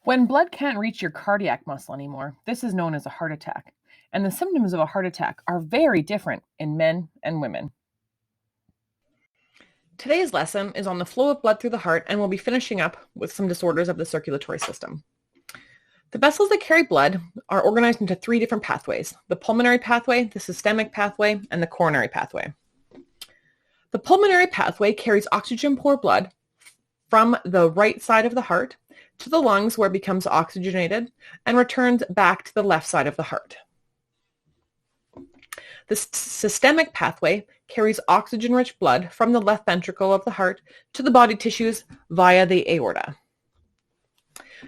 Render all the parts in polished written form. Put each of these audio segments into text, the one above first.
When blood can't reach your cardiac muscle anymore, this is known as a heart attack. And the symptoms of a heart attack are very different in men and women. Today's lesson is on the flow of blood through the heart, and we'll be finishing up with some disorders of the circulatory system. The vessels that carry blood are organized into three different pathways: the pulmonary pathway, the systemic pathway, and the coronary pathway. The pulmonary pathway carries oxygen-poor blood from the right side of the heart to the lungs, where it becomes oxygenated and returns back to the left side of the heart. The systemic pathway carries oxygen-rich blood from the left ventricle of the heart to the body tissues via the aorta.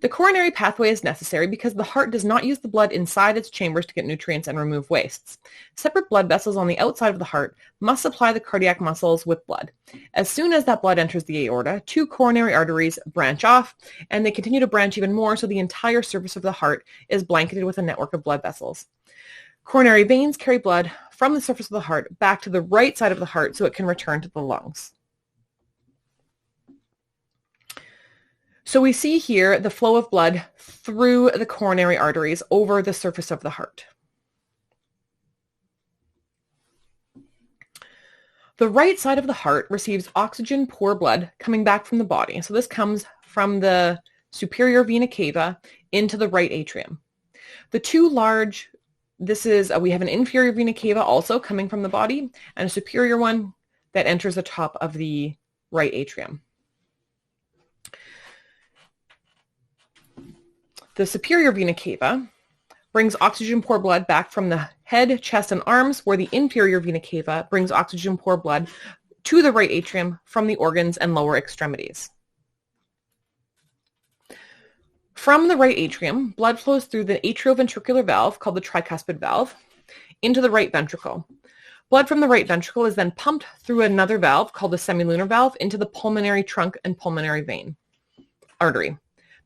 The coronary pathway is necessary because the heart does not use the blood inside its chambers to get nutrients and remove wastes. Separate blood vessels on the outside of the heart must supply the cardiac muscles with blood. As soon as that blood enters the aorta, two coronary arteries branch off, and they continue to branch even more, so the entire surface of the heart is blanketed with a network of blood vessels. Coronary veins carry blood from the surface of the heart back to the right side of the heart so it can return to the lungs. So we see here the flow of blood through the coronary arteries over the surface of the heart. The right side of the heart receives oxygen-poor blood coming back from the body. So this comes from the superior vena cava into the right atrium. The two large, we have an inferior vena cava also coming from the body, and a superior one that enters the top of the right atrium. The superior vena cava brings oxygen-poor blood back from the head, chest, and arms, where the inferior vena cava brings oxygen-poor blood to the right atrium from the organs and lower extremities. From the right atrium, blood flows through the atrioventricular valve, called the tricuspid valve, into the right ventricle. Blood from the right ventricle is then pumped through another valve, called the semilunar valve, into the pulmonary trunk and pulmonary vein artery.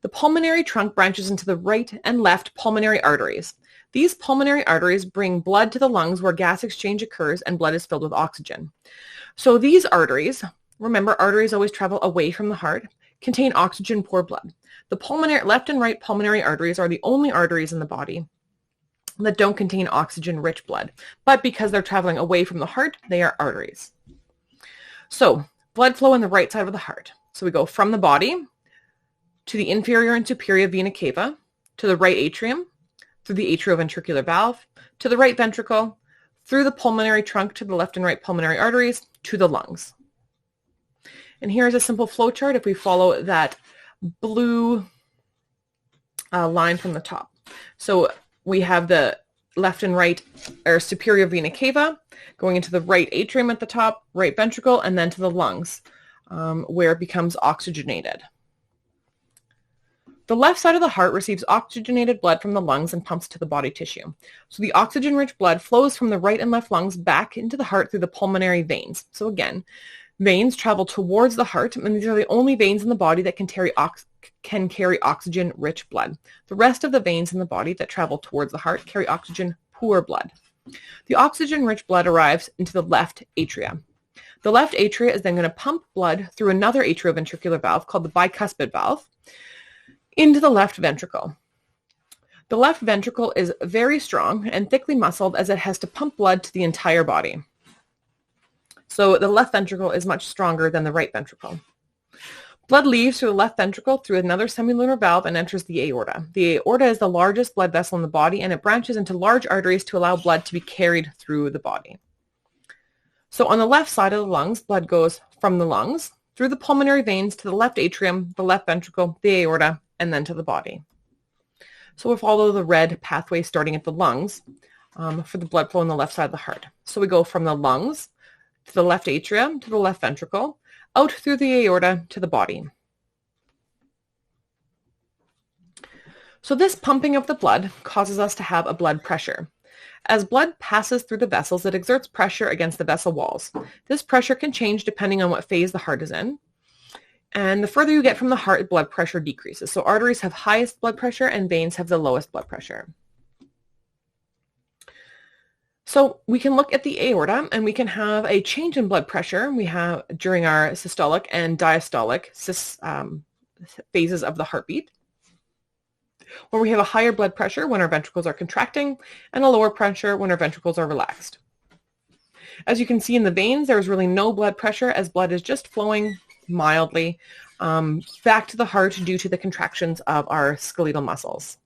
The pulmonary trunk branches into the right and left pulmonary arteries. These pulmonary arteries bring blood to the lungs, where gas exchange occurs and blood is filled with oxygen. So these arteries, remember, arteries always travel away from the heart, contain oxygen-poor blood. The left and right pulmonary arteries are the only arteries in the body that don't contain oxygen-rich blood. But because they're traveling away from the heart, they are arteries. So blood flow in the right side of the heart. So we go from the body to the inferior and superior vena cava, to the right atrium, through the atrioventricular valve, to the right ventricle, through the pulmonary trunk to the left and right pulmonary arteries, to the lungs. And here's a simple flow chart if we follow that blue line from the top. So we have the left and right, or superior vena cava, going into the right atrium at the top, right ventricle, and then to the lungs, where it becomes oxygenated. The left side of the heart receives oxygenated blood from the lungs and pumps to the body tissue. So the oxygen-rich blood flows from the right and left lungs back into the heart through the pulmonary veins. So again, veins travel towards the heart, and these are the only veins in the body that can carry oxygen-rich blood. The rest of the veins in the body that travel towards the heart carry oxygen-poor blood. The oxygen-rich blood arrives into the left atria. The left atria is then going to pump blood through another atrioventricular valve called the bicuspid valve into the left ventricle. The left ventricle is very strong and thickly muscled, as it has to pump blood to the entire body. So the left ventricle is much stronger than the right ventricle. Blood leaves through the left ventricle through another semilunar valve and enters the aorta. The aorta is the largest blood vessel in the body, and it branches into large arteries to allow blood to be carried through the body. So on the left side of the lungs, blood goes from the lungs through the pulmonary veins to the left atrium, the left ventricle, the aorta, and then to the body. So we'll follow the red pathway starting at the lungs for the blood flow on the left side of the heart. So we go from the lungs to the left atrium, to the left ventricle, out through the aorta to the body. So this pumping of the blood causes us to have a blood pressure. As blood passes through the vessels, it exerts pressure against the vessel walls. This pressure can change depending on what phase the heart is in. And the further you get from the heart, blood pressure decreases. So arteries have highest blood pressure and veins have the lowest blood pressure. So we can look at the aorta and we can have a change in blood pressure we have during our systolic and diastolic phases of the heartbeat. where we have a higher blood pressure when our ventricles are contracting and a lower pressure when our ventricles are relaxed. As you can see in the veins, there is really no blood pressure as blood is just flowing mildly back to the heart due to the contractions of our skeletal muscles.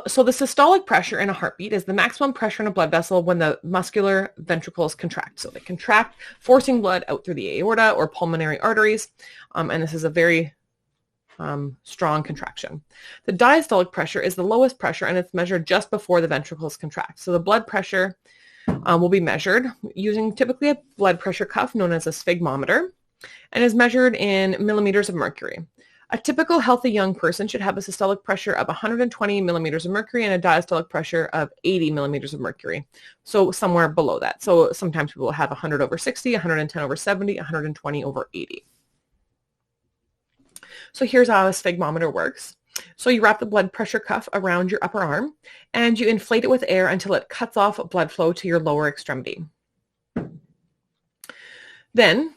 So the systolic pressure in a heartbeat is the maximum pressure in a blood vessel when the muscular ventricles contract. So they contract, forcing blood out through the aorta or pulmonary arteries, and this is a very strong contraction. The diastolic pressure is the lowest pressure, and it's measured just before the ventricles contract. So the blood pressure will be measured using typically a blood pressure cuff known as a sphegmometer, and is measured in millimeters of mercury. A typical healthy young person should have a systolic pressure of 120 millimeters of mercury and a diastolic pressure of 80 millimeters of mercury. So somewhere below that. So sometimes people have 100 over 60, 110 over 70, 120 over 80. So here's how a sphegmometer works. So you wrap the blood pressure cuff around your upper arm and you inflate it with air until it cuts off blood flow to your lower extremity. Then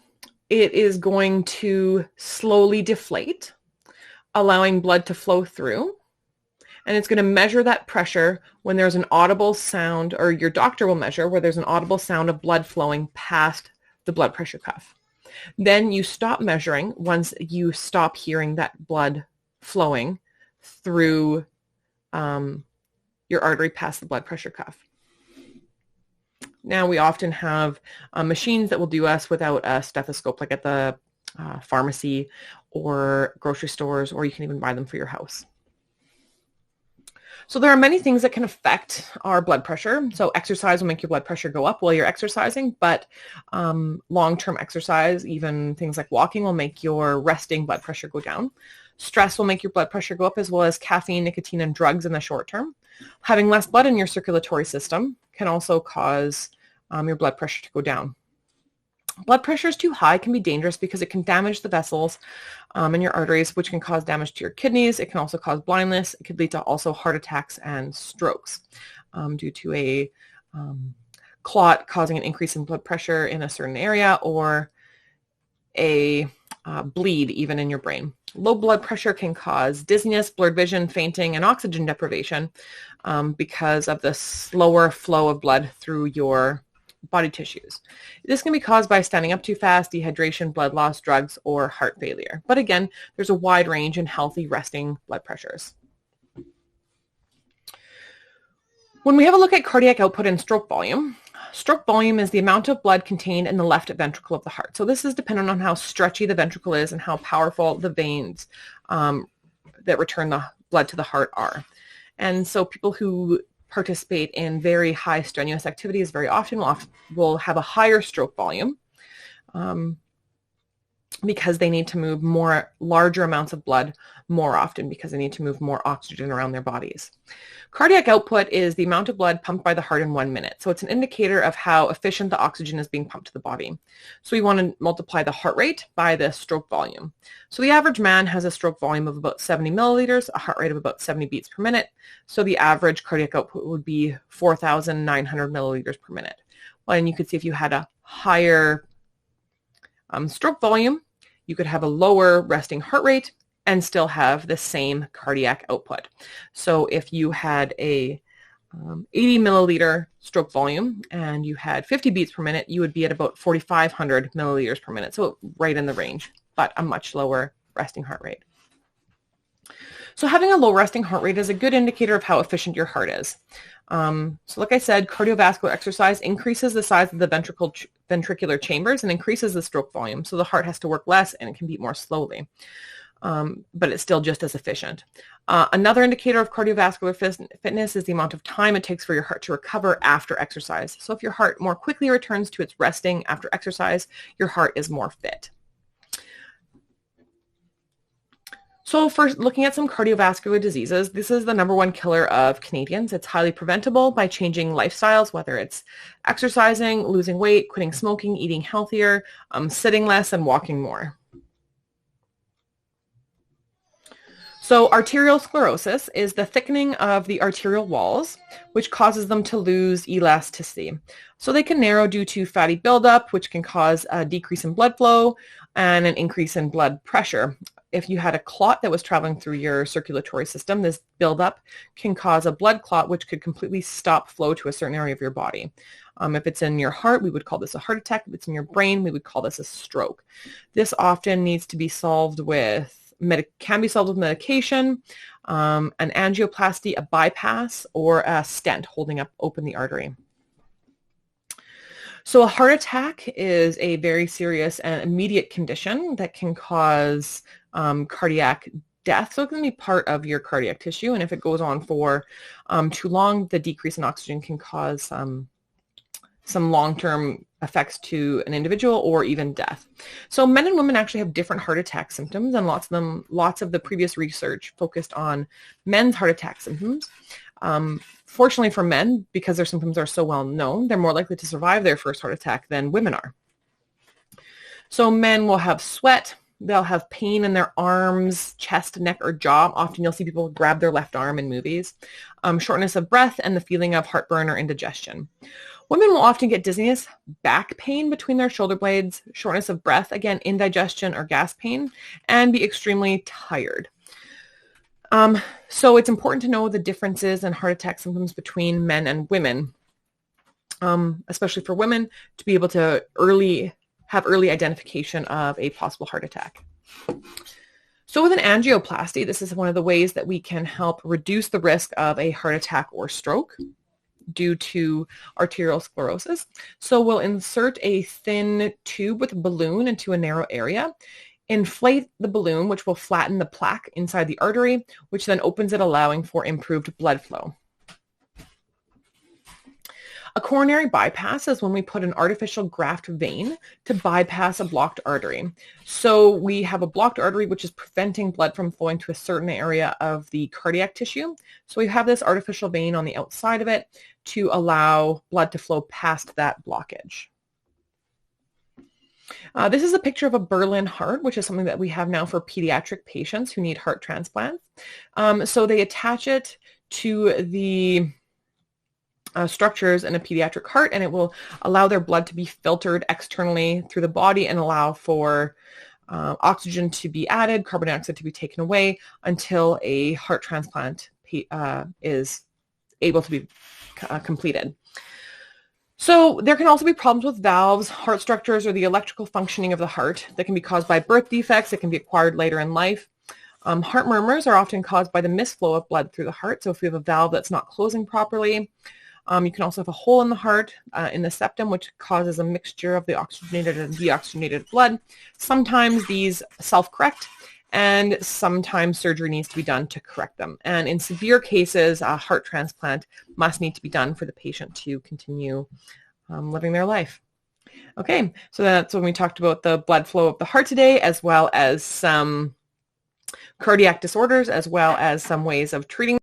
it is going to slowly deflate, allowing blood to flow through, and it's going to measure that pressure when there's an audible sound, or your doctor will measure where there's an audible sound of blood flowing past the blood pressure cuff. Then you stop measuring once you stop hearing that blood flowing through your artery past the blood pressure cuff. Now we often have machines that will do us without a stethoscope, like at the pharmacy or grocery stores, or you can even buy them for your house. So there are many things that can affect our blood pressure. So exercise will make your blood pressure go up while you're exercising, but long-term exercise, even things like walking, will make your resting blood pressure go down. Stress will make your blood pressure go up, as well as caffeine, nicotine, and drugs in the short term. Having less blood in your circulatory system can also cause your blood pressure to go down. Blood pressure is too high can be dangerous because it can damage the vessels in your arteries, which can cause damage to your kidneys. It can also cause blindness. It could lead to also heart attacks and strokes due to a clot causing an increase in blood pressure in a certain area, or a bleed even in your brain. Low blood pressure can cause dizziness, blurred vision, fainting, and oxygen deprivation because of the slower flow of blood through your body tissues. This can be caused by standing up too fast, dehydration, blood loss, drugs, or heart failure. But again, there's a wide range in healthy resting blood pressures. When we have a look at cardiac output and stroke volume is the amount of blood contained in the left ventricle of the heart. So this is dependent on how stretchy the ventricle is and how powerful the veins that return the blood to the heart are. And so people who participate in very high strenuous activities very often will have a higher stroke volume because they need to move larger amounts of blood more often, because they need to move more oxygen around their bodies. Cardiac output is the amount of blood pumped by the heart in 1 minute. So it's an indicator of how efficient the oxygen is being pumped to the body. So we want to multiply the heart rate by the stroke volume. So the average man has a stroke volume of about 70 milliliters, a heart rate of about 70 beats per minute. So the average cardiac output would be 4,900 milliliters per minute. Well, and you could see if you had a higher stroke volume, you could have a lower resting heart rate and still have the same cardiac output. So if you had a 80 milliliter stroke volume and you had 50 beats per minute, you would be at about 4,500 milliliters per minute. So right in the range, but a much lower resting heart rate. So having a low resting heart rate is a good indicator of how efficient your heart is. So like I said, cardiovascular exercise increases the size of the ventricular chambers and increases the stroke volume. So the heart has to work less and it can beat more slowly. But it's still just as efficient. Another indicator of cardiovascular fitness is the amount of time it takes for your heart to recover after exercise. So if your heart more quickly returns to its resting after exercise, your heart is more fit. So first, looking at some cardiovascular diseases, this is the #1 killer of Canadians. It's highly preventable by changing lifestyles, whether it's exercising, losing weight, quitting smoking, eating healthier, sitting less, and walking more. So arterial sclerosis is the thickening of the arterial walls, which causes them to lose elasticity. So they can narrow due to fatty buildup, which can cause a decrease in blood flow and an increase in blood pressure. if you had a clot that was traveling through your circulatory system, this buildup can cause a blood clot, which could completely stop flow to a certain area of your body. If it's in your heart, we would call this a heart attack. If it's in your brain, we would call this a stroke. This often needs to be solved with, can be solved with medication, an angioplasty, a bypass, or a stent holding up open the artery. So a heart attack is a very serious and immediate condition that can cause cardiac death. So it can be part of your cardiac tissue. And if it goes on for too long, the decrease in oxygen can cause some long-term effects to an individual or even death. So men and women actually have different heart attack symptoms, and lots of the previous research focused on men's heart attack symptoms. Fortunately for men, because their symptoms are so well known, they're more likely to survive their first heart attack than women are. So men will have sweat, they'll have pain in their arms, chest, neck, or jaw. Often you'll see people grab their left arm in movies. Shortness of breath and the feeling of heartburn or indigestion. Women will often get dizziness, back pain between their shoulder blades, shortness of breath, again, indigestion or gas pain, and be extremely tired. So it's important to know the differences in heart attack symptoms between men and women, especially for women, to be able to have early identification of a possible heart attack. So with an angioplasty, this is one of the ways that we can help reduce the risk of a heart attack or stroke due to arterial sclerosis. So we'll insert a thin tube with a balloon into a narrow area, inflate the balloon, which will flatten the plaque inside the artery, which then opens it, allowing for improved blood flow. A coronary bypass is when we put an artificial graft vein to bypass a blocked artery. So we have a blocked artery which is preventing blood from flowing to a certain area of the cardiac tissue. So we have this artificial vein on the outside of it to allow blood to flow past that blockage. This is a picture of a Berlin heart, which is something that we have now for pediatric patients who need heart transplants. So they attach it to the structures in a pediatric heart, and it will allow their blood to be filtered externally through the body and allow for oxygen to be added, carbon dioxide to be taken away until a heart transplant is able to be completed. So there can also be problems with valves, heart structures, or the electrical functioning of the heart that can be caused by birth defects that can be acquired later in life. Heart murmurs are often caused by the misflow of blood through the heart. So if we have a valve that's not closing properly, you can also have a hole in the heart, in the septum, which causes a mixture of the oxygenated and deoxygenated blood. Sometimes these self-correct, and sometimes surgery needs to be done to correct them. And in severe cases, a heart transplant must need to be done for the patient to continue living their life. Okay, so that's when we talked about the blood flow of the heart today, as well as some cardiac disorders, as well as some ways of treating